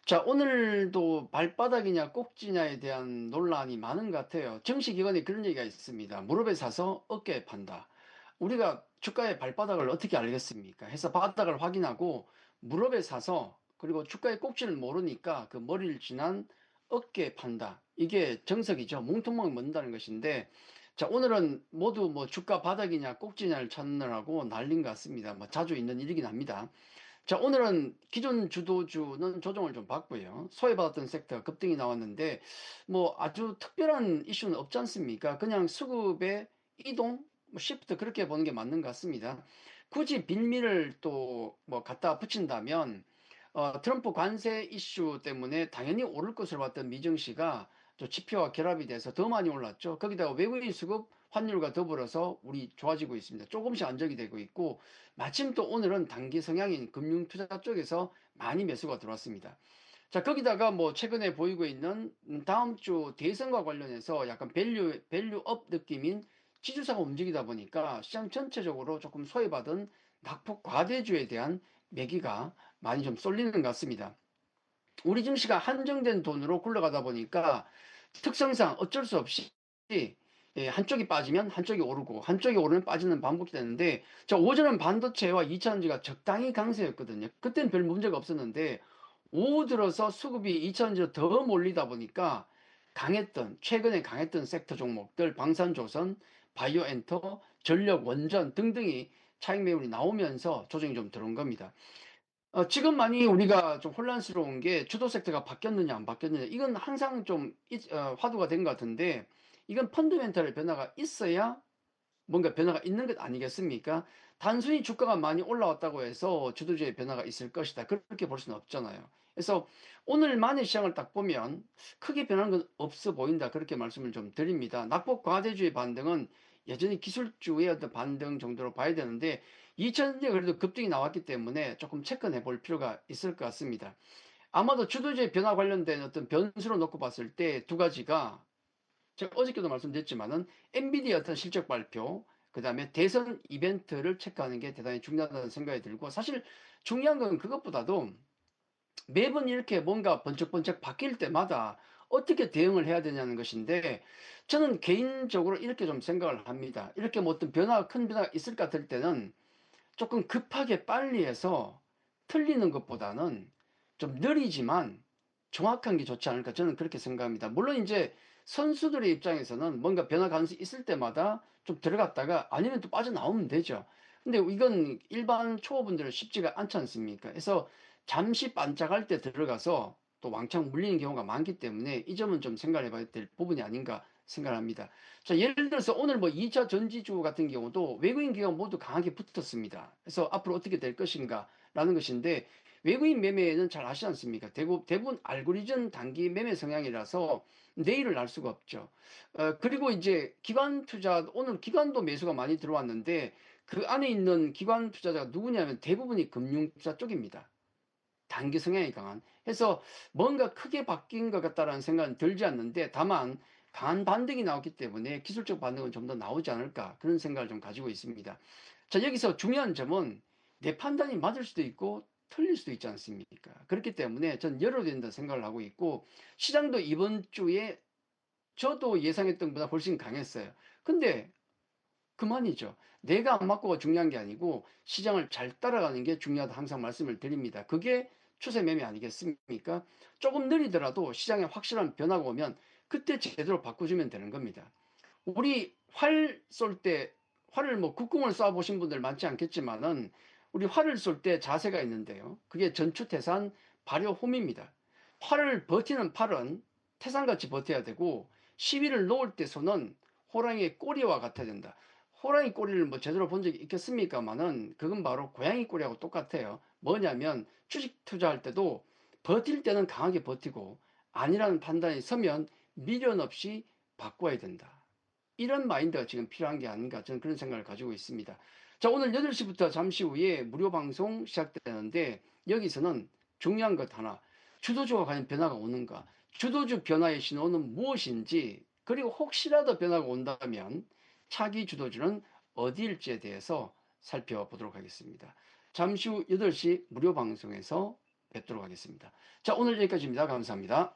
자, 오늘도 발바닥이냐 꼭지냐에 대한 논란이 많은 것 같아요. 정치기관에 그런 얘기가 있습니다. 무릎에 사서 어깨에 판다. 우리가 주가의 발바닥을 어떻게 알겠습니까? 해서 바닥을 확인하고 무릎에 사서 그리고 주가의 꼭지를 모르니까 그 머리를 지난 어깨에 판다. 이게 정석이죠. 뭉텅멍 먼다는 것인데, 자, 오늘은 모두 뭐 주가 바닥이냐 꼭지냐를 찾느라고 난린 것 같습니다. 뭐 자주 있는 일이긴 합니다. 자, 오늘은 기존 주도주는 조정을 좀 받고요. 소외받았던 섹터가 급등이 나왔는데, 뭐 아주 특별한 이슈는 없지 않습니까? 그냥 수급의 이동, 뭐 시프트 그렇게 보는 게 맞는 것 같습니다. 굳이 빌미를 또 뭐 갖다 붙인다면, 트럼프 관세 이슈 때문에 당연히 오를 것으로 봤던 미증시가 또 지표와 결합이 돼서 더 많이 올랐죠. 거기다가 외국인 수급 환율과 더불어서 우리 좋아지고 있습니다. 조금씩 안정이 되고 있고, 마침 또 오늘은 단기 성향인 금융투자 쪽에서 많이 매수가 들어왔습니다. 자, 거기다가 뭐 최근에 보이고 있는 다음 주 대선과 관련해서 약간 밸류업 느낌인 지주사가 움직이다 보니까 시장 전체적으로 조금 소외받은 낙폭 과대주에 대한 매기가 많이 좀 쏠리는 것 같습니다. 우리 증시가 한정된 돈으로 굴러가다 보니까 특성상 어쩔 수 없이 한쪽이 빠지면 한쪽이 오르고 한쪽이 오르면 빠지는 반복이 되는데, 자, 오전은 반도체와 2차전지가 적당히 강세였거든요. 그때는 별 문제가 없었는데 오후 들어서 수급이 2차전지로 더 몰리다 보니까 최근에 강했던 섹터 종목들, 방산조선, 바이오엔터, 전력, 원전 등등이 차익 매물이 나오면서 조정이 좀 들어온 겁니다. 지금 많이 우리가 좀 혼란스러운 게 주도 섹터가 바뀌었느냐 안 바뀌었느냐, 이건 항상 좀 화두가 된 것 같은데, 이건 펀더멘털의 변화가 있어야 뭔가 변화가 있는 것 아니겠습니까? 단순히 주가가 많이 올라왔다고 해서 주도주의 변화가 있을 것이다, 그렇게 볼 수는 없잖아요. 그래서 오늘만의 시장을 딱 보면 크게 변한 건 없어 보인다, 그렇게 말씀을 좀 드립니다. 낙폭 과대주의 반등은 여전히 기술주의 어떤 반등 정도로 봐야 되는데, 2000년대 그래도 급등이 나왔기 때문에 조금 체크해 볼 필요가 있을 것 같습니다. 아마도 주도주의 변화 관련된 어떤 변수로 놓고 봤을 때 두 가지가, 제가 어저께도 말씀드렸지만은 엔비디아 어떤 실적 발표, 그 다음에 대선 이벤트를 체크하는 게 대단히 중요하다는 생각이 들고, 사실 중요한 건 그것보다도 매번 이렇게 뭔가 번쩍번쩍 바뀔 때마다 어떻게 대응을 해야 되냐는 것인데, 저는 개인적으로 이렇게 좀 생각을 합니다. 이렇게 뭐 어떤 큰 변화가 있을 것 같을 때는 조금 급하게 빨리 해서 틀리는 것보다는 좀 느리지만 정확한 게 좋지 않을까, 저는 그렇게 생각합니다. 물론 이제 선수들의 입장에서는 뭔가 변화 가능성이 있을 때마다 좀 들어갔다가 아니면 또 빠져나오면 되죠. 근데 이건 일반 초보분들은 쉽지가 않지 않습니까? 그래서 잠시 반짝할 때 들어가서 또 왕창 물리는 경우가 많기 때문에 이 점은 좀 생각해 봐야 될 부분이 아닌가 생각합니다. 자, 예를 들어서 오늘 뭐 2차 전지주 같은 경우도 외국인 기관 모두 강하게 붙었습니다. 그래서 앞으로 어떻게 될 것인가 라는 것인데, 외국인 매매는 잘 아시지 않습니까? 대부분 알고리즘 단기 매매 성향이라서 내일을 알 수가 없죠. 그리고 이제 기관 투자, 오늘 기관도 매수가 많이 들어왔는데 그 안에 있는 기관 투자자가 누구냐면 대부분이 금융 투자 쪽입니다. 단기 성향이 강한. 해서 뭔가 크게 바뀐 것 같다라는 생각은 들지 않는데, 다만 강한 반등이 나왔기 때문에 기술적 반등은 좀 더 나오지 않을까, 그런 생각을 좀 가지고 있습니다. 자, 여기서 중요한 점은 내 판단이 맞을 수도 있고 틀릴 수도 있지 않습니까? 그렇기 때문에 전 열어야 된다 생각을 하고 있고, 시장도 이번 주에 저도 예상했던 것보다 훨씬 강했어요. 근데 그만이죠. 내가 안 맞고가 중요한 게 아니고 시장을 잘 따라가는 게 중요하다, 항상 말씀을 드립니다. 그게 추세 매매 아니겠습니까? 조금 느리더라도 시장에 확실한 변화가 오면 그때 제대로 바꿔주면 되는 겁니다. 우리 활 쏠 때, 활을 뭐 국궁을 쏴 보신 분들 많지 않겠지만은 우리 활을 쏠 때 자세가 있는데요. 그게 전추태산 발효홈입니다. 활을 버티는 팔은 태산같이 버텨야 되고, 시위를 놓을 때 손은 호랑이의 꼬리와 같아야 된다. 호랑이 꼬리를 뭐 제대로 본 적이 있겠습니까마는 그건 바로 고양이 꼬리하고 똑같아요. 뭐냐면 주식 투자할 때도 버틸 때는 강하게 버티고 아니라는 판단이 서면 미련 없이 바꿔야 된다. 이런 마인드가 지금 필요한 게 아닌가, 저는 그런 생각을 가지고 있습니다. 자, 오늘 8시부터 잠시 후에 무료 방송 시작되는데, 여기서는 중요한 것 하나, 주도주가 과연 변화가 오는가, 주도주 변화의 신호는 무엇인지, 그리고 혹시라도 변화가 온다면 차기 주도주는 어디일지에 대해서 살펴보도록 하겠습니다. 잠시 후 8시 무료 방송에서 뵙도록 하겠습니다. 자, 오늘 여기까지입니다. 감사합니다.